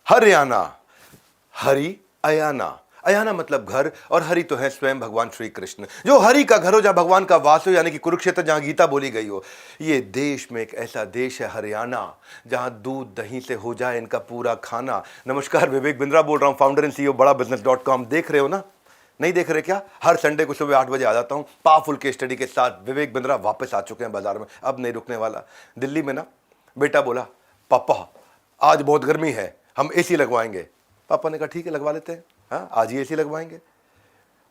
हरियाणा, हरि अयाना, अयाना मतलब घर, और हरि तो है स्वयं भगवान श्री कृष्ण। जो हरि का घर हो, जहां भगवान का वास हो, यानी कि कुरुक्षेत्र, जहां गीता बोली गई हो। ये देश में एक ऐसा देश है हरियाणा, जहां दूध दही से हो जाए इनका पूरा खाना। नमस्कार, विवेक बिंद्रा बोल रहा हूं, फाउंडर एंड सीईओ बड़ा बिजनेस.com। देख रहे हो ना? नहीं देख रहे क्या? हर संडे को सुबह 8 बजे आ जाता हूं पावरफुल केस स्टडी के साथ। विवेक बिंद्रा वापस आ चुके हैं बाजार में, अब नहीं रुकने वाला। दिल्ली में ना बेटा बोला, पापा आज बहुत गर्मी है, हम एसी लगवाएंगे। पापा ने कहा ठीक है लगवा लेते हैं, हाँ आज ही एसी लगवाएंगे।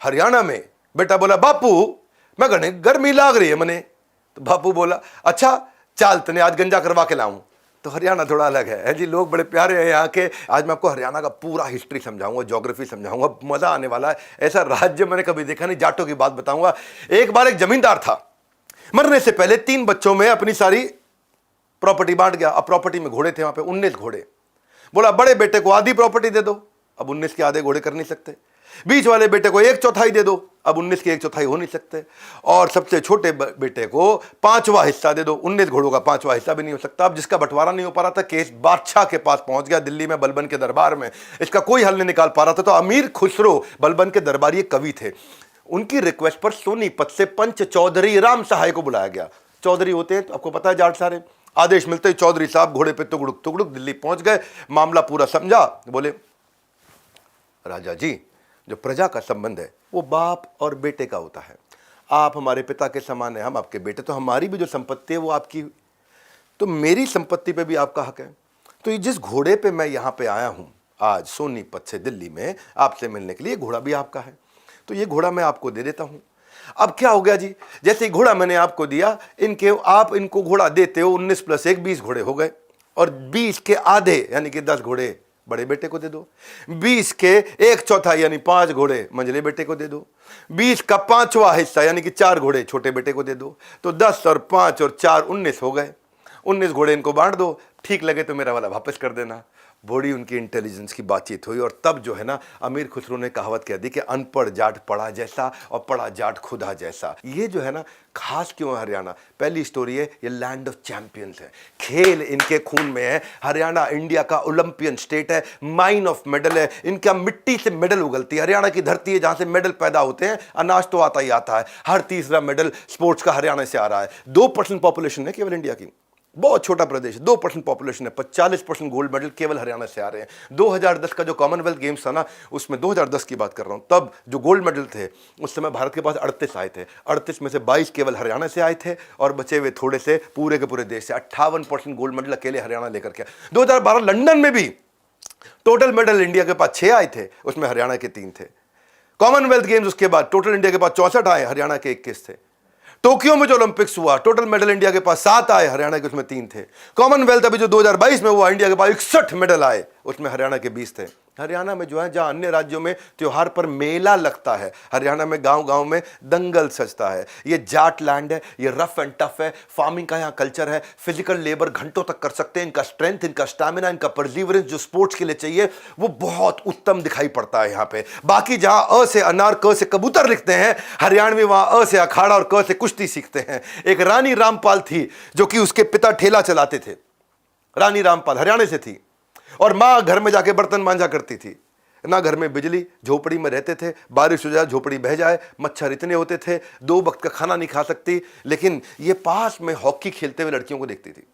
हरियाणा में बेटा बोला, बापू मैं गणे गर्मी लाग रही है मने। तो बापू बोला, अच्छा चाल तने आज गंजा करवा के लाऊं। तो हरियाणा थोड़ा अलग है जी, लोग बड़े प्यारे हैं यहाँ के। आज मैं आपको हरियाणा का पूरा हिस्ट्री समझाऊंगा, ज्योग्राफी समझाऊंगा, मजा आने वाला है। ऐसा राज्य मैंने कभी देखा नहीं। जाटों की बात बताऊंगा। एक बार एक जमींदार था, मरने से पहले 3 बच्चों में अपनी सारी प्रॉपर्टी बांट गया। अब प्रॉपर्टी में घोड़े थे वहां पे 19 घोड़े। बोला बड़े बेटे को आधी प्रॉपर्टी दे दो, अब 19 के आधे घोड़े कर नहीं सकते। बीच वाले बेटे को 1/4 दे दो, अब 19 के 1/4 हो नहीं सकते। और सबसे छोटे बेटे को 5वां हिस्सा दे दो, 19 घोड़ों का 5वां हिस्सा भी नहीं हो सकता। अब जिसका बंटवारा नहीं हो पा रहा था, केस बादशाह के पास पहुंच गया दिल्ली में, बलबन के दरबार में। इसका कोई हल नहीं निकाल पा रहा था। तो अमीर खुसरो बलबन के दरबारी एक कवि थे, उनकी रिक्वेस्ट पर सोनीपत से पंच चौधरी राम सहाय को बुलाया गया। चौधरी होते हैं तो आपको पता है जाट सारे। आदेश मिलते ही चौधरी साहब घोड़े पे तुगड़ुक तुगड़ुक दिल्ली पहुंच गए। मामला पूरा समझा। बोले राजा जी, जो प्रजा का संबंध है वो बाप और बेटे का होता है। आप हमारे पिता के समान है, हम आपके बेटे, तो हमारी भी जो संपत्ति है वो आपकी, तो मेरी संपत्ति पे भी आपका हक है। तो ये जिस घोड़े पे मैं यहाँ पे आया हूँ आज सोनीपत से दिल्ली में आपसे मिलने के लिए, घोड़ा भी आपका है, तो ये घोड़ा मैं आपको दे देता हूँ। अब क्या हो गया जी, जैसे ही घोड़ा मैंने आपको दिया, आप इनको घोड़ा देते हो, 19 + 1 20 घोड़े हो गए। और 20 के आधे यानी कि 10 घोड़े बड़े बेटे को दे दो। 20 के 1/4 यानी 5 घोड़े मंझले बेटे को दे दो। 20 का 5वां हिस्सा यानी कि 4 घोड़े छोटे बेटे को दे दो। तो 10 और 5 और 4 19 हो गए। 19 घोड़े इनको बांट दो, ठीक लगे तो मेरा वाला वापस कर देना। बड़ी उनकी इंटेलिजेंस की बातचीत हुई, और तब जो है ना अमीर खुसरो ने कहावत कह दी कि अनपढ़ जाट पढ़ा जैसा और पढ़ा जाट खुदा जैसा। ये जो है ना खास क्यों है हरियाणा? पहली स्टोरी है, ये लैंड ऑफ चैंपियंस है, खेल इनके खून में है। हरियाणा इंडिया का ओलंपियन स्टेट है, माइन ऑफ मेडल है, इनका मिट्टी से मेडल उगलती है। हरियाणा की धरती है जहां से मेडल पैदा होते हैं। अनाज तो आता ही आता है, हर तीसरा मेडल स्पोर्ट्स का हरियाणा से आ रहा है। 2% पॉपुलेशन है केवल इंडिया की, बहुत छोटा प्रदेश, 2% पॉपुलेशन है, 45% गोल्ड मेडल केवल हरियाणा से आ रहे हैं। 2010 का जो कॉमनवेल्थ गेम्स था ना, उसमें 2010 की बात कर रहा हूं, तब जो गोल्ड मेडल थे उस समय भारत के पास 38 आए थे। 38 में से 22 केवल हरियाणा से आए थे, और बचे हुए थोड़े से पूरे के पूरे देश से। 58% गोल्ड मेडल अकेले हरियाणा लेकर के। 2012 लंदन में भी टोटल मेडल इंडिया के पास 6 आए थे, उसमें हरियाणा के 3 थे। कॉमनवेल्थ गेम्स उसके बाद टोटल इंडिया के पास 64 आए, हरियाणा के 21 थे। टोक्यो में जो ओलंपिक्स हुआ, टोटल मेडल इंडिया के पास 7 आए, हरियाणा के उसमें 3 थे। कॉमनवेल्थ अभी जो 2022 में हुआ, इंडिया के पास 61 मेडल आए, उसमें हरियाणा के 20 थे। हरियाणा में जो है, जहां अन्य राज्यों में त्योहार पर मेला लगता है, हरियाणा में गांव गांव में दंगल सजता है। ये जाट लैंड है, ये रफ एंड टफ है, फार्मिंग का यहाँ कल्चर है, फिजिकल लेबर घंटों तक कर सकते हैं। इनका स्ट्रेंथ, इनका स्टैमिना, इनका परसिवरेंस जो स्पोर्ट्स के लिए चाहिए वो बहुत उत्तम दिखाई पड़ता है यहाँ पे। बाकी जहां अ से अनार, क से कबूतर लिखते हैं, हरियाणवी वहां अ से अखाड़ा और क से कुश्ती सीखते हैं। एक रानी रामपाल थी जो कि उसके पिता ठेला चलाते थे। रानी रामपाल हरियाणा से थी, और मां घर में जाके बर्तन मांजा करती थी। ना घर में बिजली, झोपड़ी में रहते थे, बारिश हो जाए झोपड़ी बह जाए, मच्छर इतने होते थे, 2 वक्त का खाना नहीं खा सकती। लेकिन ये पास में हॉकी खेलते हुए लड़कियों को देखती थी।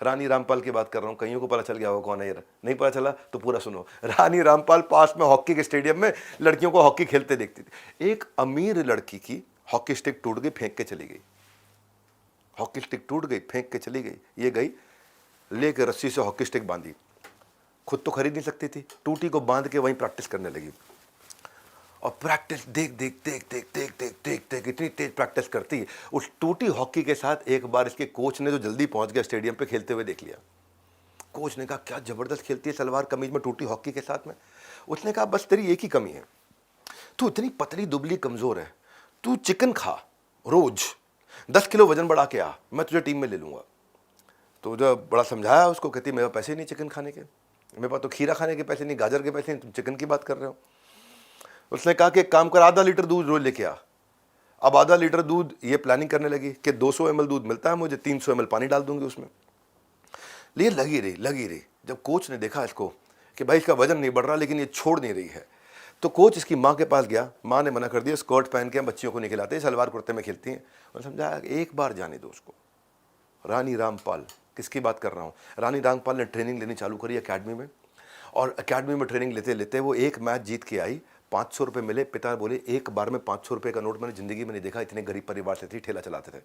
रानी रामपाल की बात कर रहा हूं, कईयों को पता चल गया होगा कौन है ये, नहीं पता चला तो पूरा सुनो। रानी रामपाल पास में हॉकी के स्टेडियम में लड़कियों को हॉकी खेलते देखती थी। एक अमीर लड़की की हॉकी स्टिक टूट गई, फेंक के चली गई। हॉकी स्टिक टूट गई, फेंक के चली गई। ये गई लेके रस्सी से हॉकी स्टिक बांधी, खुद तो खरीद नहीं सकती थी, टूटी को बांध के वहीं प्रैक्टिस करने लगी। और प्रैक्टिस देख देख देख देख देख देख देख देख इतनी तेज प्रैक्टिस करती, उस टूटी हॉकी के साथ एक बार इसके कोच ने, जो जल्दी पहुंच गया स्टेडियम पे, खेलते हुए देख लिया। कोच ने कहा क्या जबरदस्त खेलती है सलवार कमीज में टूटी हॉकी के साथ में। उसने कहा बस तेरी एक ही कमी है, तू इतनी पतली दुबली कमजोर है, तू चिकन खा, रोज 10 किलो वजन बढ़ा के आ, मैं तुझे टीम में ले लूंगा। तो जब बड़ा समझाया उसको, कहती मेरे पास पैसे नहीं चिकन खाने के, मेरे पास तो खीरा खाने के पैसे नहीं, गाजर के पैसे नहीं, तुम चिकन की बात कर रहे हो। उसने कहा कि एक काम कर, आधा लीटर दूध रोज लेके आ। अब आधा लीटर दूध, ये प्लानिंग करने लगी कि 200 ml दूध मिलता है मुझे, 300 ml पानी डाल दूंगी उसमें। लेकिन लगी रही। जब कोच ने देखा इसको कि भाई इसका वजन नहीं बढ़ रहा लेकिन ये छोड़ नहीं रही है। तो कोच इसकी माँ के पास गया, माँ ने मना कर दिया, स्कर्ट पहन के हम बच्चियों को नहीं खिलाते, सलवार कुर्ते में खेलती हैं। उन्होंने समझाया एक बार जाने दो उसको। रानी रामपाल, किसकी बात कर रहा हूँ, रानी रामपाल ने ट्रेनिंग लेनी चालू करी एकेडमी में, और एकेडमी में ट्रेनिंग लेते लेते वो एक मैच जीत के आई, 500 रुपये मिले। पिता बोले एक बार में 500 रुपये का नोट मैंने ज़िंदगी में नहीं देखा, इतने गरीब परिवार से थी, ठेला चलाते थे,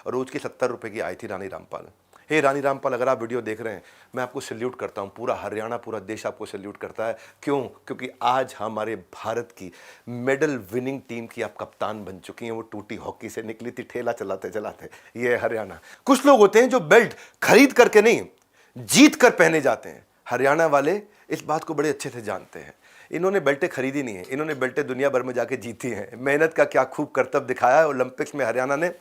और रोज़ की 70 रुपये की आई थी रानी रामपाल। हे रानी रामपाल, अगर आप वीडियो देख रहे हैं, मैं आपको सैल्यूट करता हूँ, पूरा हरियाणा, पूरा देश आपको सैल्यूट करता है। क्यों? क्योंकि आज हमारे भारत की मेडल विनिंग टीम की आप कप्तान बन चुकी हैं। वो टूटी हॉकी से निकली थी, ठेला चलाते चलाते। ये है हरियाणा। कुछ लोग होते हैं जो बेल्ट खरीद करके नहीं, जीत कर पहने जाते हैं। हरियाणा वाले इस बात को बड़े अच्छे से जानते हैं। इन्होंने बेल्टें खरीदी नहीं है, इन्होंने बेल्टें दुनिया भर में जाके जीती हैं। मेहनत का क्या खूब करतब दिखाया है। ओलंपिक्स में हरियाणा ने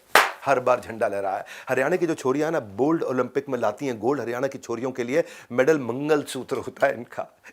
हर बार झंडा लहराया है। हरियाणा की जो छोरियां ना बोल्ड ओलंपिक में लाती हैं गोल्ड, हरियाणा की छोरियों के लिए मेडल मंगलसूत्र होता है।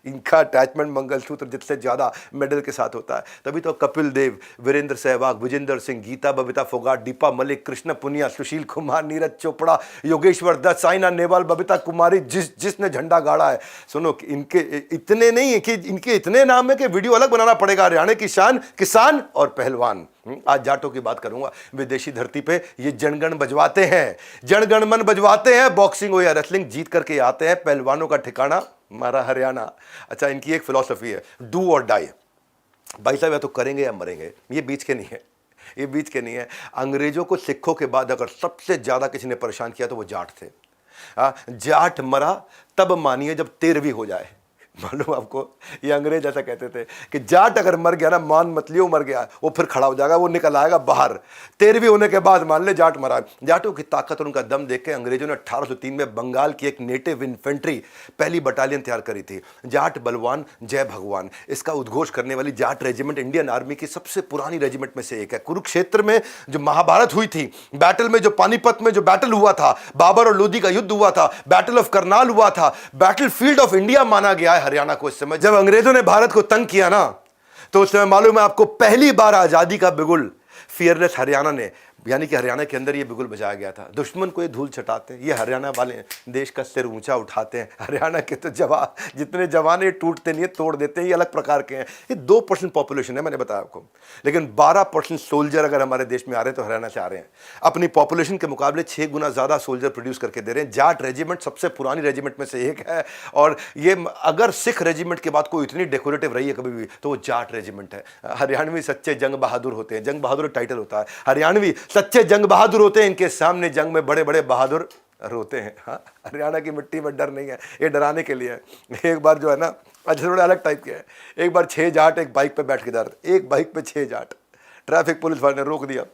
इनका अटैचमेंट मंगलसूत्र जिससे ज़्यादा मेडल के साथ होता है। तभी तो कपिल देव, वीरेंद्र सहवाग, विजेंद्र सिंह, गीता बबीता फोगाट, दीपा मलिक, कृष्ण पुनिया, सुशील कुमार, नीरज चोपड़ा, योगेश्वर दत्त, साइना नेहवाल, बबीता कुमारी, जिसने झंडा गाड़ा है। सुनो, इनके इतने नहीं है कि इनके इतने नाम है कि वीडियो अलग बनाना पड़ेगा। हरियाणा की शान किसान और पहलवान। आज जाटों की बात करूंगा। विदेशी धरती पे ये जनगण बजवाते हैं, जनगण मन बजवाते हैं, बॉक्सिंग हो या रेसलिंग जीत करके आते हैं। पहलवानों का ठिकाना हमारा हरियाणा। अच्छा, इनकी एक फिलॉसफी है, डू और डाई। भाई साहब, या तो करेंगे या मरेंगे, ये बीच के नहीं है, ये बीच के नहीं है। अंग्रेजों को सिखों के बाद अगर सबसे ज्यादा किसी ने परेशान किया तो वो जाट थे। जाट मरा तब मानिए जब 13वीं हो जाए। मालूम आपको, ये अंग्रेज ऐसा कहते थे कि जाट अगर मर गया ना, मान मत लियो मर गया, वो फिर खड़ा हो जाएगा, वो निकल आएगा बाहर। 13वीं होने के बाद मान ले जाट मरा। जाटों की ताकत और उनका दम देख के अंग्रेजों ने 1803 में बंगाल की एक नेटिव इन्फेंट्री पहली बटालियन तैयार करी थी, जाट बलवान जय भगवान। इसका उद्घोष करने वाली जाट रेजिमेंट इंडियन आर्मी की सबसे पुरानी रेजिमेंट में से एक है। कुरुक्षेत्र में जो महाभारत हुई थी, बैटल में जो पानीपत में जो बैटल हुआ था, बाबर और लोधी का युद्ध हुआ था, बैटल ऑफ करनाल हुआ था, बैटल फील्ड ऑफ इंडिया माना गया है हरियाणा को। इस समय जब अंग्रेजों ने भारत को तंग किया ना, तो उस समय मालूम है आपको, पहली बार आजादी का बिगुल फियरलेस हरियाणा ने, यानी कि हरियाणा के अंदर ये बिगुल बजाया गया था। दुश्मन को ये धूल चटाते हैं, ये हरियाणा वाले देश का सिर ऊंचा उठाते हैं। हरियाणा के तो जितने जवान ये टूटते नहीं है, तोड़ देते हैं, ये अलग प्रकार के हैं। ये 2% पॉपुलेशन है, मैंने बताया आपको, लेकिन 12% सोल्जर अगर हमारे देश में आ रहे हैं तो हरियाणा से आ रहे हैं। अपनी पॉपुलेशन के मुकाबले 6 गुना ज्यादा सोल्जर प्रोड्यूस करके दे रहे हैं। जाट रेजिमेंट सबसे पुरानी रेजिमेंट में से एक है, और ये अगर सिख रेजिमेंट के बाद कोई इतनी डेकोरेटिव रही है कभी भी, तो वो जाट रेजिमेंट है। हरियाणवी सच्चे जंग बहादुर होते हैं, जंग बहादुर टाइटल होता है। हरियाणवी सच्चे जंग बहादुर होते हैं, इनके सामने जंग में बड़े बड़े बहादुर रोते हैं। हाँ, हरियाणा की मिट्टी में डर नहीं है, ये डराने के लिए है। एक बार जो है ना, अच्छा थोड़ा अलग टाइप के है। एक बार 6 जाट एक बाइक पे बैठ के जा रहे, एक बाइक पे 6 जाट। ट्रैफिक पुलिस वाले ने रोक दिया,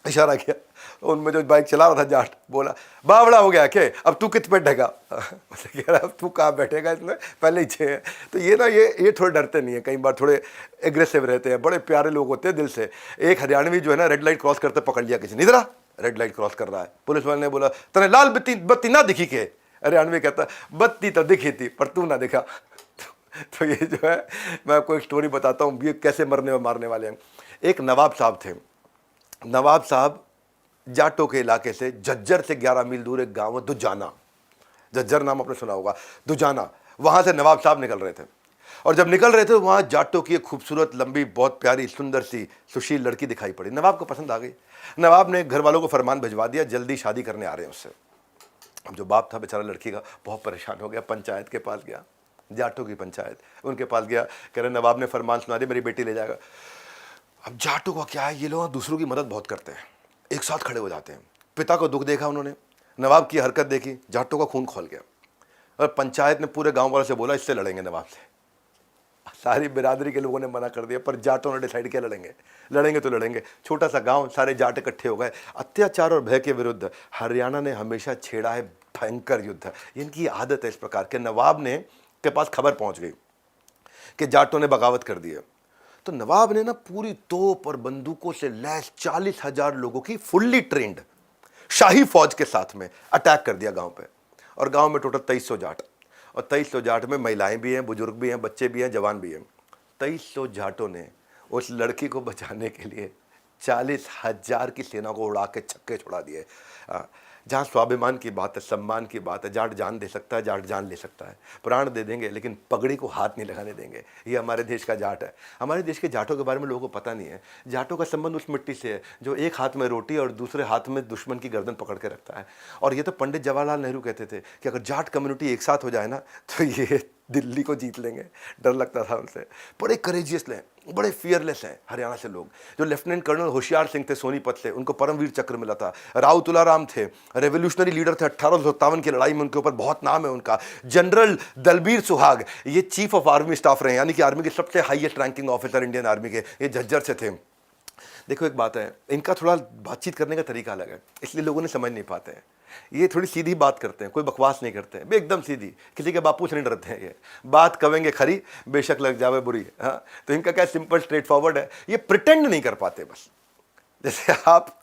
इशारा किया, उनमें जो बाइक चला रहा था जाट बोला, बावड़ा हो गया क्या, अब तू कित पे बैठेगा? कह रहा अब तू कहाँ बैठेगा, इसमें पहले ही 6 है। तो ये ना, ये थोड़े डरते नहीं है, कई बार थोड़े एग्रेसिव रहते हैं, बड़े प्यारे लोग होते हैं दिल से। एक हरियाणवी जो है ना, रेड लाइट क्रॉस करते पकड़ लिया किसी ने, इधर रेड लाइट क्रॉस कर रहा है। पुलिस वाले ने बोला, तने लाल बत्ती ना दिखी के? हरियाणवी कहता, बत्ती तो दिखी थी पर तू ना दिखा। तो ये जो है, मैं आपको एक स्टोरी बताता हूँ, ये कैसे मारने वाले हैं। एक नवाब साहब थे। नवाब साहब जाटों के इलाके से, झज्जर से 11 मील दूर एक गांव है दुजाना, झज्जर नाम आपने सुना होगा, दुजाना। वहां से नवाब साहब निकल रहे थे, और जब निकल रहे थे वहां जाटों की एक खूबसूरत, लंबी, बहुत प्यारी, सुंदर सी, सुशील लड़की दिखाई पड़ी। नवाब को पसंद आ गई। नवाब ने घर वालों को फरमान भिजवा दिया, जल्दी शादी करने आ रहे हैं उससे। अब जो बाप था बेचारा लड़की का, बहुत परेशान हो गया, पंचायत के पास गया, जाटों की पंचायत, उनके पास गया, कह रहे नवाब ने फरमान सुना दिया, मेरी बेटी ले जाएगा। अब जाटों का क्या है, ये लोग दूसरों की मदद बहुत करते हैं, एक साथ खड़े हो जाते हैं। पिता को दुख देखा उन्होंने, नवाब की हरकत देखी, जाटों का खून खोल गया, और पंचायत ने पूरे गांव वालों से बोला इससे लड़ेंगे नवाब से। सारी बिरादरी के लोगों ने मना कर दिया, पर जाटों ने डिसाइड किया लड़ेंगे तो लड़ेंगे। छोटा सा गांव, सारे जाट इकट्ठे हो गए। अत्याचार और भय के विरुद्ध हरियाणा ने हमेशा छेड़ा है भयंकर युद्ध। इनकी आदत है इस प्रकार के। नवाब ने के पास खबर पहुंच गई कि जाटों ने बगावत कर दी है, तो नवाब ने ना पूरी तोप और बंदूकों से लैस 40,000 लोगों की फुल्ली ट्रेंड शाही फौज के साथ में अटैक कर दिया गांव पे। और गांव में टोटल 2300 जाट, और 2300 जाट में महिलाएं भी हैं, बुजुर्ग भी हैं, बच्चे भी हैं, जवान भी हैं। 2300 जाटों ने उस लड़की को बचाने के लिए 40,000 की सेना को उड़ा के छक्के छुड़ा दिए। जहाँ स्वाभिमान की बात है, सम्मान की बात है, जाट जान दे सकता है, जाट जान ले सकता है, प्राण दे देंगे, लेकिन पगड़ी को हाथ नहीं लगाने देंगे। ये हमारे देश का जाट है। हमारे देश के जाटों के बारे में लोगों को पता नहीं है। जाटों का संबंध उस मिट्टी से है जो एक हाथ में रोटी और दूसरे हाथ में दुश्मन की गर्दन पकड़ के रखता है। और ये तो पंडित जवाहरलाल नेहरू कहते थे कि अगर जाट कम्युनिटी एक साथ हो जाए ना तो ये दिल्ली को जीत लेंगे। डर लगता था उनसे। बड़े करेजियस हैं, बड़े फियरलेस हैं हरियाणा से लोग। जो लेफ्टिनेंट कर्नल होशियार सिंह थे सोनीपत से, उनको परमवीर चक्र मिला था। राव तुलाराम थे, रेवोल्यूशनरी लीडर थे, 1857 की लड़ाई में उनके ऊपर बहुत नाम है उनका। जनरल दलबीर सुहाग, ये चीफ ऑफ आर्मी स्टाफ रहे, यानी कि आर्मी के सबसे highest ranking officer Indian army के। ये झज्जर से थे। देखो एक बात है, इनका थोड़ा बातचीत करने का तरीका अलग है, इसलिए लोगों ने समझ नहीं पाते हैं। ये थोड़ी सीधी बात करते हैं, कोई बकवास नहीं करते हैं, एकदम सीधी, किसी के बापू से नहीं डरते हैं। ये बात कहेंगे खरी, बेशक लग जावे बुरी। हाँ, तो इनका क्या सिंपल स्ट्रेट फॉरवर्ड है। ये प्रिटेंड नहीं कर पाते बस। जैसे आप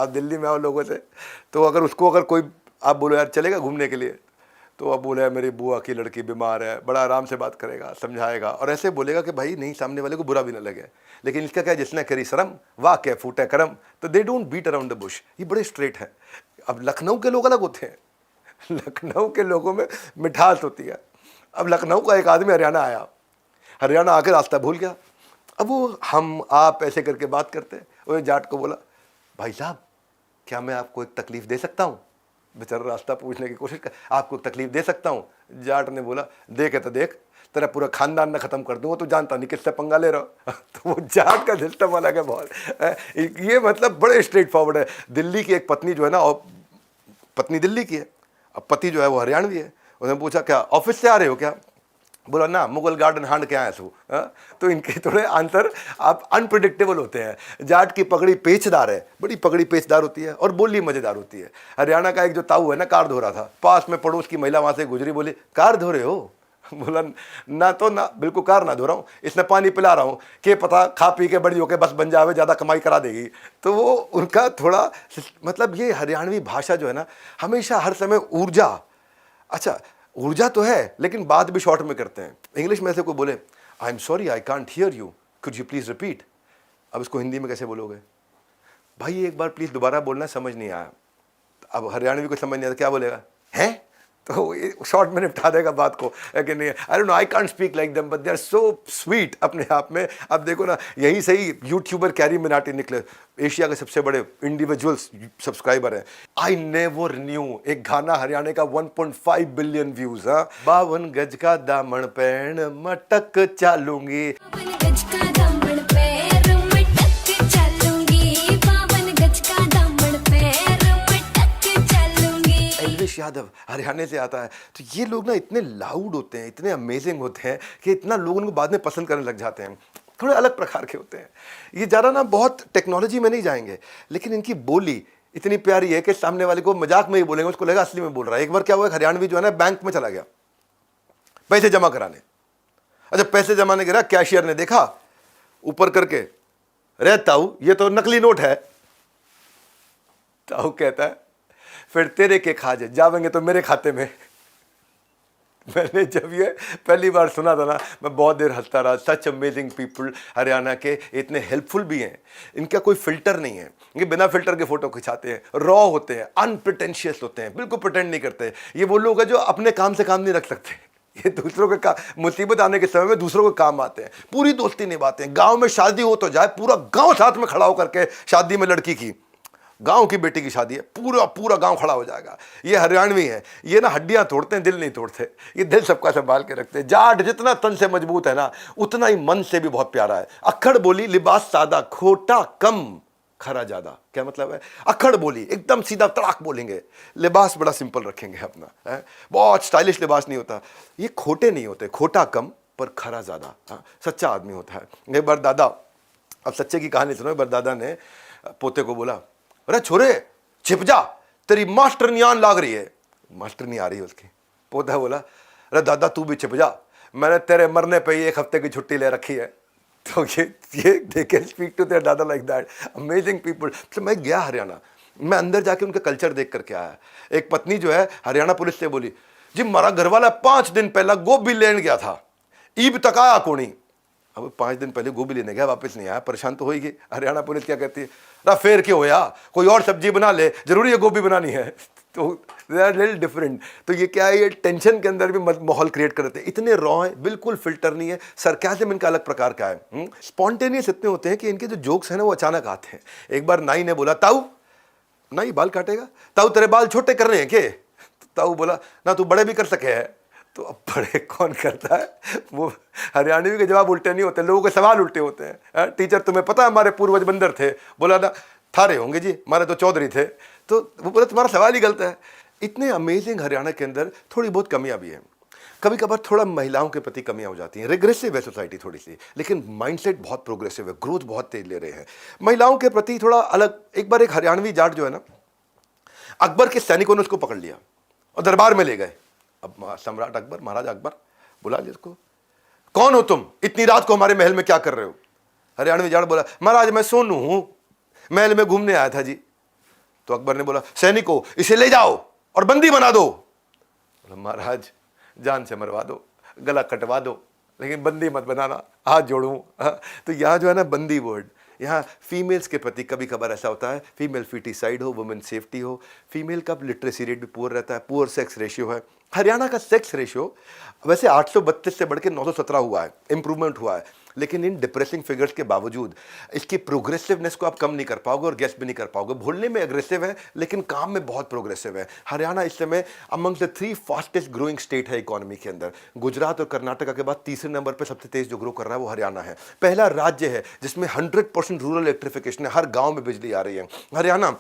दिल्ली में आओ लोगों से, तो अगर कोई आप बोलो यार चलेगा घूमने के लिए, तो अब बोले मेरी बुआ की लड़की बीमार है, बड़ा आराम से बात करेगा, समझाएगा और ऐसे बोलेगा कि भाई नहीं, सामने वाले को बुरा भी ना लगे। लेकिन इसका क्या, जिसने करी शर्म वाह क्या फूटे करम। तो they don't beat around the bush, ये बड़े स्ट्रेट है। अब लखनऊ के लोग अलग होते हैं। लखनऊ के लोगों में मिठास होती है। अब लखनऊ का एक आदमी हरियाणा आया, हरियाणा आके रास्ता भूल गया। अब वो हम आप ऐसे करके बात करते। वो जाट को बोला, भाई साहब क्या मैं आपको एक तकलीफ दे सकता हूँ? बेचारा रास्ता पूछने की कोशिश कर, आपको तकलीफ दे सकता हूँ? जाट ने बोला, देखे तो देख, तेरा पूरा खानदान न खत्म कर दूंगा, तो जानता नहीं किससे पंगा ले रहा हो। तो वो जाट का सिस्टम अलग है बहुत। ये मतलब बड़े स्ट्रेट फॉरवर्ड है। दिल्ली की एक पत्नी जो है ना, और पत्नी दिल्ली की है, अब पति जो है वो हरियाणवी है। उसने पूछा क्या ऑफिस से आ रहे हो क्या? बोला ना, मुगल गार्डन हांड के आया तू। तो इनके थोड़े आंसर आप अनप्रिडिक्टेबल होते हैं। जाट की पगड़ी पेचदार है, बड़ी पगड़ी पेचदार होती है और बोली मजेदार होती है। हरियाणा का एक जो ताऊ है ना, कार धो रहा था, पास में पड़ोस की महिला वहां से गुजरी, बोली कार धो रहे हो? बोला ना, तो ना, बिल्कुल कार ना धो रहा हूँ, इसने पानी पिला रहा हूँ, के पता खा पी के बड़ी होके बस बन जावे, ज़्यादा कमाई करा देगी। तो वो उनका थोड़ा मतलब, ये हरियाणवी भाषा जो है ना, हमेशा हर समय ऊर्जा, अच्छा ऊर्जा तो है लेकिन बात भी शॉर्ट में करते हैं। इंग्लिश में से कोई बोले I am sorry I can't hear you, could you please repeat. अब इसको हिंदी में कैसे बोलोगे? भाई एक बार प्लीज दोबारा बोलना, समझ नहीं आया। अब हरियाणवी को समझ नहीं आता, क्या बोलेगा? हैं? तो शॉर्ट में निपटा देगा बात को, है कि नहीं? I don't know, I can't speak like them but they are so sweet अपने आप में। अब देखो ना, यही सही यूट्यूबर कैरी मिनाटी निकले, एशिया के सबसे बड़े इंडिविजुअल सब्सक्राइबर हैं। आई नेवर न्यू, एक गाना हरियाणा का 1.5 बिलियन व्यूज। 52 गज का दामन पहन मटक चालूंगी। यादव हरियाणा से आता है। तो ये लोग ना इतने लाउड होते हैं, इतने अमेजिंग होते हैं कि इतना लोग उनको बाद में पसंद करने लग जाते हैं। थोड़े अलग प्रकार के होते हैं। ये ज़्यादा ना बहुत टेक्नोलॉजी में नहीं जाएंगे, लेकिन इनकी बोली इतनी प्यारी है कि सामने वाले को मजाक में ही बोलेंगे, उसको लगेगा असली में बोल रहा है। एक बार क्या हुआ, हरियाणवी जो है ना बैंक में चला गया पैसे जमा कराने। अच्छा पैसे जमाने गिरा, कैशियर ने देखा ऊपर करके, रे ताऊ ये तो नकली नोट है। ताऊ कहता है फिर तेरे के खाजे जावेंगे तो मेरे खाते में। मैंने जब ये पहली बार सुना था ना, मैं बहुत देर हंसता रहा। सच अमेजिंग पीपल हरियाणा के, इतने हेल्पफुल भी हैं। इनका कोई फिल्टर नहीं है, ये बिना फिल्टर के फोटो खिंचाते हैं, रॉ होते हैं, अनप्रिटेंशियस होते हैं, बिल्कुल प्रिटेंड नहीं करते। ये वो लोग हैं जो अपने काम से काम नहीं रख सकते, ये दूसरों के काम, मुसीबत आने के समय में दूसरों के काम आते हैं, पूरी दोस्ती निभाते हैं। गाँव में शादी हो तो जाए, पूरा गाँव साथ में खड़ा होकर के, शादी में लड़की की, गांव की बेटी की शादी है, पूरा पूरा गांव खड़ा हो जाएगा। ये हरियाणवी है, ये ना हड्डियां तोड़ते हैं, दिल नहीं तोड़ते। ये दिल सबका संभाल के रखते हैं। जाट जितना तन से मजबूत है ना, उतना ही मन से भी बहुत प्यारा है। अक्खड़ बोली, लिबास सादा, खोटा कम, खरा ज्यादा। क्या मतलब है? अक्खड़ बोली, एकदम सीधा तड़ाक बोलेंगे, लिबास बड़ा सिंपल रखेंगे अपना, है बहुत स्टाइलिश लिबास नहीं होता। ये खोटे नहीं होते, खोटा कम पर खरा ज्यादा। सच्चा आदमी होता है। एक बार दादा, अब सच्चे की कहानी सुनो। एक बार दादा ने पोते को बोला, अरे छोरे छिप जा, तेरी मास्टर नियान लाग रही है। मास्टर नहीं आ रही उसकी। पोता बोला, अरे दादा तू भी छिप जा, मैंने तेरे मरने पे ही 1 हफ्ते की छुट्टी ले रखी है। तो ये they can speak to their दादा लाइक दैट। Amazing people. तो मैं गया हरियाणा, मैं अंदर जाके उनका कल्चर देख करके आया। एक पत्नी जो है हरियाणा पुलिस से बोली, जी हमारा घर वाला 5 दिन पहला गोभी लेने गया था, ईब तक आया कोनी। अब 5 दिन पहले गोभी लेने गया, वापस नहीं आया, परेशान तो हो ही गए। हरियाणा पुलिस क्या कहती है, रा फेर क्यों होया, कोई और सब्जी बना ले, जरूरी है गोभी बनानी है। तो दे आर लिटिल डिफरेंट। तो ये क्या है, ये टेंशन के अंदर भी माहौल क्रिएट कर देते हैं। इतने रॉ है, बिल्कुल फिल्टर नहीं है। सरकाज़म इनका अलग प्रकार का है। स्पॉन्टेनियस इतने होते हैं कि इनके जो जोक्स हैं ना वो अचानक आते हैं। एक बार नाई ने बोला, ताऊ नाई बाल काटेगा, ताऊ तेरे बाल छोटे कर रहे हैं के? ताऊ बोला, ना तू बड़े भी कर सके है। तो अब बड़े कौन करता है, वो हरियाणवी के जवाब उल्टे नहीं होते, लोगों के सवाल उल्टे होते हैं। टीचर तुम्हें पता है हमारे पूर्वज बंदर थे? बोला ना थारे होंगे जी, हमारे तो चौधरी थे। तो वो बोला तुम्हारा सवाल ही गलत है। इतने अमेजिंग हरियाणा के अंदर थोड़ी बहुत कमियां भी हैं। कभी कभार थोड़ा महिलाओं के प्रति कमियां हो जाती हैं। रिग्रेसिव है सोसाइटी थोड़ी सी, लेकिन माइंडसेट बहुत प्रोग्रेसिव है, ग्रोथ बहुत तेज ले रहे हैं। महिलाओं के प्रति थोड़ा अलग। एक बार एक हरियाणवी जाट जो है ना, अकबर के सैनिकों ने उसको पकड़ लिया और दरबार में ले गए। अब सम्राट अकबर, महाराजा अकबर बुला लिया उसको, कौन हो तुम, इतनी रात को हमारे महल में क्या कर रहे हो? हरियाणवी जाट बोला, महाराज मैं सोनू हूं, महल में घूमने आया था जी। तो अकबर ने बोला, सैनिकों इसे ले जाओ और बंदी बना दो। महाराज जान से मरवा दो, गला कटवा दो, लेकिन बंदी मत बनाना, हाथ जोड़ूं। तो यहाँ जो है ना बंदी वर्ड, यहाँ फीमेल्स के प्रति कभी कभार ऐसा होता है, फीमेल फिटिसाइड हो, वुमेन सेफ्टी हो। फीमेल का लिटरेसी रेट भी पुअर रहता है, पुअर सेक्स रेशियो है। हरियाणा का सेक्स रेशियो वैसे 832 से बढ़ के 917 हुआ है, इंप्रूवमेंट हुआ है, लेकिन इन डिप्रेसिंग फिगर्स के बावजूद इसकी प्रोग्रेसिवनेस को आप कम नहीं कर पाओगे और गेस भी नहीं कर पाओगे। भूलने में एग्रेसिव है, लेकिन काम में बहुत प्रोग्रेसिव है। हरियाणा इस समय among the 3 fastest growing state है इकोनॉमी के अंदर। गुजरात और कर्नाटका के बाद तीसरे नंबर पर सबसे तेज जो ग्रो कर रहा है वो हरियाणा है। पहला राज्य है जिसमें 100% रूरल इलेक्ट्रिफिकेशन है, हर गाँव में बिजली आ रही है। हरियाणा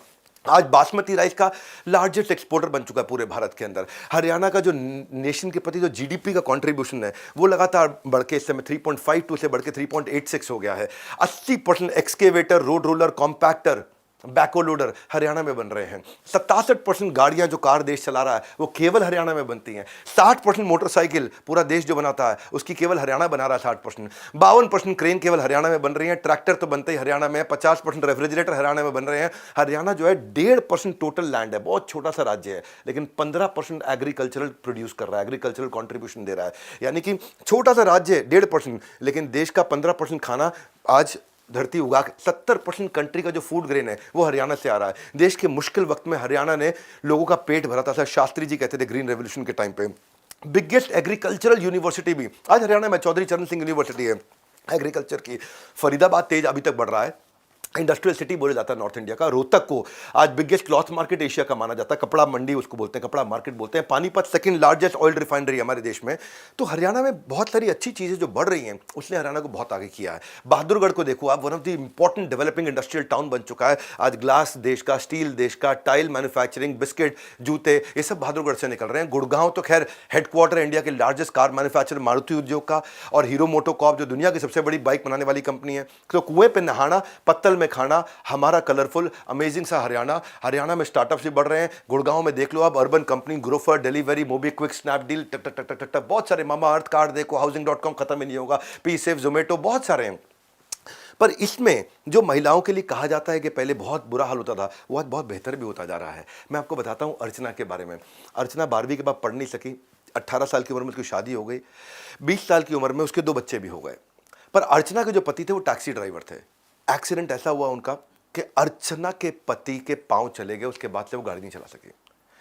आज बासमती राइस का लार्जेस्ट एक्सपोर्टर बन चुका है पूरे भारत के अंदर। हरियाणा का जो नेशन के प्रति जो जीडीपी का कंट्रीब्यूशन है वो लगातार बढ़ के इस समय 3.52 से बढ़ के 3.86 हो गया है। 80% एक्सकेवेटर, रोड रोलर, कॉम्पैक्टर, बैको लोडर हरियाणा में बन रहे हैं। 67% गाड़ियां जो कार देश चला रहा है वो केवल हरियाणा में बनती हैं। 60% मोटरसाइकिल पूरा देश जो बनाता है उसकी केवल हरियाणा बना रहा है 60%। 52% क्रेन केवल हरियाणा में बन रही है। ट्रैक्टर तो बनते ही हरियाणा में है। 50% रेफ्रिजरेटर हरियाणा में बन रहे हैं। हरियाणा जो है 1.5% टोटल लैंड है, बहुत छोटा सा राज्य है, लेकिन 15% एग्रीकल्चरल प्रोड्यूस कर रहा है, एग्रीकल्चरल कॉन्ट्रीब्यूशन दे रहा है। यानी कि छोटा सा राज्य है 1.5%, लेकिन देश का 15% खाना आज धरती उगा के 70% कंट्री का जो फूड ग्रेन है वो हरियाणा से आ रहा है। देश के मुश्किल वक्त में हरियाणा ने लोगों का पेट भरा था। शास्त्री जी कहते थे ग्रीन रेवोल्यूशन के टाइम पे। बिगेस्ट एग्रीकल्चरल यूनिवर्सिटी भी आज हरियाणा में चौधरी चरण सिंह यूनिवर्सिटी है एग्रीकल्चर की। फरीदाबाद तेज अभी तक बढ़ रहा है, इंडस्ट्रियल सिटी बोला जाता है नॉर्थ इंडिया का। रोहतक को आज बिगेस्ट क्लॉथ मार्केट एशिया का माना जाता है, कपड़ा मंडी उसको बोलते हैं, कपड़ा मार्केट बोलते हैं। Panipat second largest oil refinery हमारे देश में। तो हरियाणा में बहुत सारी अच्छी चीजें जो बढ़ रही हैं उसने हरियाणा को बहुत आगे किया है। बहादुरगढ़ को देखो आप, one of the important developing industrial town बन चुका है। आज ग्लास देश का, स्टील देश का, टाइल मैन्युफैक्चरिंग, बिस्किट, जूते, ये सब बहादुरगढ़ से निकल रहे हैं। गुड़गांव तो खैर हेडक्वार्टर इंडिया के लार्जेस्ट कार मैन्युफैक्चरर मारुति उद्योग का, और हीरो मोटोकॉर्प जो दुनिया की सबसे बड़ी बाइक बनाने वाली कंपनी है। तो कुएं पे नहाना, पत्तल में खाना, हमारा कलरफुल अमेजिंग सा हरियाणा। हरियाणा में स्टार्टअप्स भी बढ़ रहे हैं। गुड़गांव में देख लो आप, Urban Company, Grofer, delivery, MobiKwik, Snapdeal, टक टक टक टक टक, बहुत सारे, मामा अर्थ कार्ड देखो, हाउसिंग.com खत्म ही नहीं होगा, पी सेफ, जोमेटो, बहुत सारे हैं। पर इसमें जो महिलाओं के लिए कहा जाता है कि पहले बहुत बुरा हाल होता था, वो आज बहुत बेहतर भी होता जा रहा है। मैं आपको बताता हूं अर्चना के बारे में। अर्चना 12वीं के बाद पढ़ नहीं सकी। 18 साल की उम्र में उसकी शादी हो गई। 20 साल की उम्र में उसके 2 बच्चे भी हो गए। पर अर्चना के जो पति थे वो टैक्सी ड्राइवर थे। एक्सीडेंट ऐसा हुआ उनका कि अर्चना के पति के पांव चले गए, उसके बाद से वो गाड़ी नहीं चला सकी।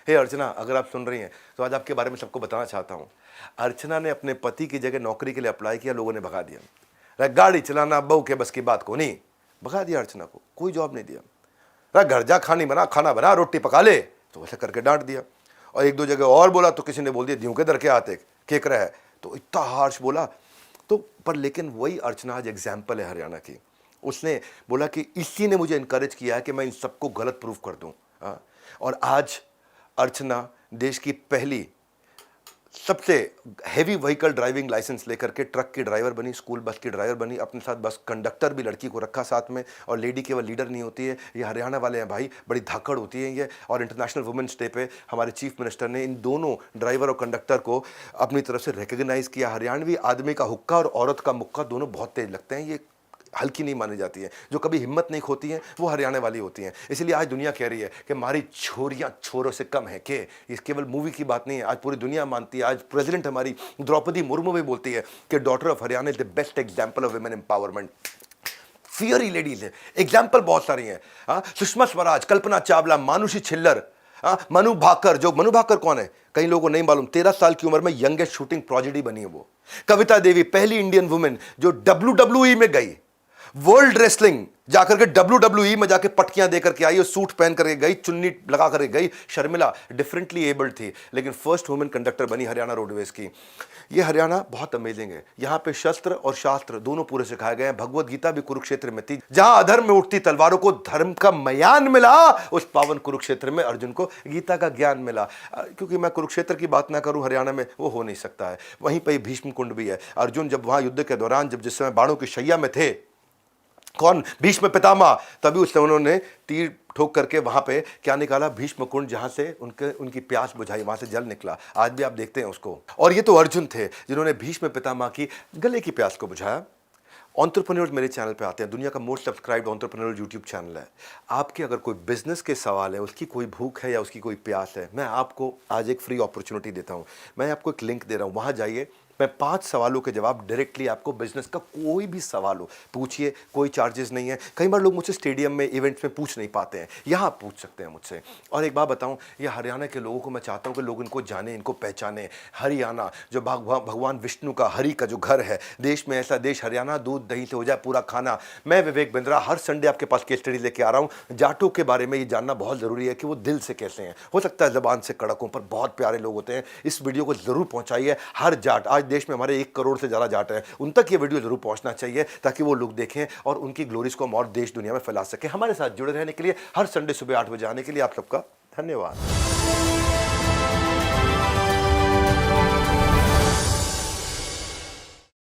हे अर्चना, अगर आप सुन रही हैं तो आज आपके बारे में सबको बताना चाहता हूं। अर्चना ने अपने पति की जगह नौकरी के लिए अप्लाई किया, लोगों ने भगा दिया। गाड़ी चलाना बहू के बस की बात को नहीं, भगा दिया अर्चना को, कोई जॉब नहीं दिया। घर जा, खाना बना, रोटी पका ले, तो वैसे करके डांट दिया। और 1-2 जगह और बोला तो किसी ने बोल दिया, द्यों के दर के आते केक रहा है, तो इतना हार्श बोला। तो पर लेकिन वही अर्चना आज एग्जाम्पल है हरियाणा की। उसने बोला कि इसी ने मुझे इनकरेज किया है कि मैं इन सबको गलत प्रूफ कर दूं। और आज अर्चना देश की पहली सबसे हैवी व्हीकल ड्राइविंग लाइसेंस लेकर के ट्रक की ड्राइवर बनी, स्कूल बस की ड्राइवर बनी, अपने साथ बस कंडक्टर भी लड़की को रखा साथ में। और लेडी केवल लीडर नहीं होती है, ये हरियाणा वाले हैं भाई, बड़ी धाकड़ होती है ये। और इंटरनेशनल वुमेन्स डे पे हमारे चीफ मिनिस्टर ने इन दोनों ड्राइवर और कंडक्टर को अपनी तरफ से रिकग्नाइज किया। हरियाणवी आदमी का हुक्का और औरत का मुक्का दोनों बहुत तेज लगते हैं। ये हल्की नहीं मानी जाती हैं, जो कभी हिम्मत नहीं खोती हैं, वो हरियाणा वाली होती हैं। इसलिए आज दुनिया कह रही है कि हमारी छोरियां छोरों से कम है। कि ये केवल मूवी की बात नहीं है, आज पूरी दुनिया मानती है। आज प्रेसिडेंट हमारी द्रौपदी मुर्मू भी बोलती है कि daughter of Haryana is the best example of women empowerment. Fiery ladies है, एग्जाम्पल बहुत सारी हैं। सुषमा स्वराज, कल्पना चावला, मानुषी छिल्लर, मनु भाकर। जो मनु भाकर कौन है, कई लोगों को नहीं मालूम। 13 साल की उम्र में यंगेस्ट शूटिंग प्रोजेडी बनी है वो। कविता देवी, पहली इंडियन वुमेन जो WWE में गई, वर्ल्ड रेसलिंग जाकर के WWE में जाके पटकियां देकर के आई और सूट पहन करके गई, चुन्नी लगा करके गई। शर्मिला डिफरेंटली एबल्ड थी लेकिन फर्स्ट वुमेन कंडक्टर बनी हरियाणा रोडवेज की। ये हरियाणा बहुत अमेजिंग है। यहाँ पे शस्त्र और शास्त्र दोनों पूरे सिखाए गए हैं। भगवत गीता भी कुरुक्षेत्र में थी। जहां अधर्म में उठती तलवारों को धर्म का मयान मिला, उस पावन कुरुक्षेत्र में अर्जुन को गीता का ज्ञान मिला। क्योंकि मैं कुरुक्षेत्र की बात ना करूं हरियाणा में, वो हो नहीं सकता है। वहीं पर भीष्म कुंड भी है। अर्जुन जब वहां युद्ध के दौरान, जब जिस समय बाणों की शैया में थे, कौन, भीष्म पितामह, तभी उस समय उन्होंने तीर ठोक करके वहां पे क्या निकाला, भीष्म कुंड, जहां से उनकी प्यास बुझाई, वहां से जल निकला। आज भी आप देखते हैं उसको। और ये तो अर्जुन थे जिन्होंने भीष्म पितामह की गले की प्यास को बुझाया। एंटरप्रेन्योर्स मेरे चैनल पे आते हैं, दुनिया का most subscribed entrepreneur YouTube channel है। आपके अगर कोई बिजनेस के सवाल है, उसकी कोई भूख है या उसकी कोई प्यास है, मैं आपको आज एक फ्री अपॉर्चुनिटी देता हूं। मैं आपको एक लिंक दे रहा हूं, वहां जाइए। मैं 5 सवालों के जवाब डायरेक्टली आपको, बिजनेस का कोई भी सवाल हो पूछिए, कोई चार्जेस नहीं है। कई बार लोग मुझसे स्टेडियम में, इवेंट्स में पूछ नहीं पाते हैं, यहाँ आप पूछ सकते हैं मुझसे। और एक बात बताऊँ, ये हरियाणा के लोगों को मैं चाहता हूँ कि लोग इनको जाने, इनको पहचाने। हरियाणा जो भगवान विष्णु का, हरि का जो घर है, देश में ऐसा देश हरियाणा, दूध दही से हो जाए पूरा खाना। मैं विवेक बिंद्रा हर संडे आपके पास केस स्टडी लेके आ रहा हूँ। जाटों के बारे में ये जानना बहुत ज़रूरी है कि वो दिल से कैसे हैं। हो सकता है ज़बान से कड़कों पर बहुत प्यारे लोग होते हैं। इस वीडियो को ज़रूर पहुँचाइए। हर जाट, आज देश में हमारे 1 करोड़ से ज़्यादा जाट हैं, उन तक ये वीडियो जरूर पहुंचना चाहिए ताकि वो लोग देखें और उनकी ग्लोरीज को हम और देश दुनिया में फैला सकें। हमारे साथ जुड़े रहने के लिए, हर संडे सुबह 8 बजे आने के लिए आप सबका धन्यवाद।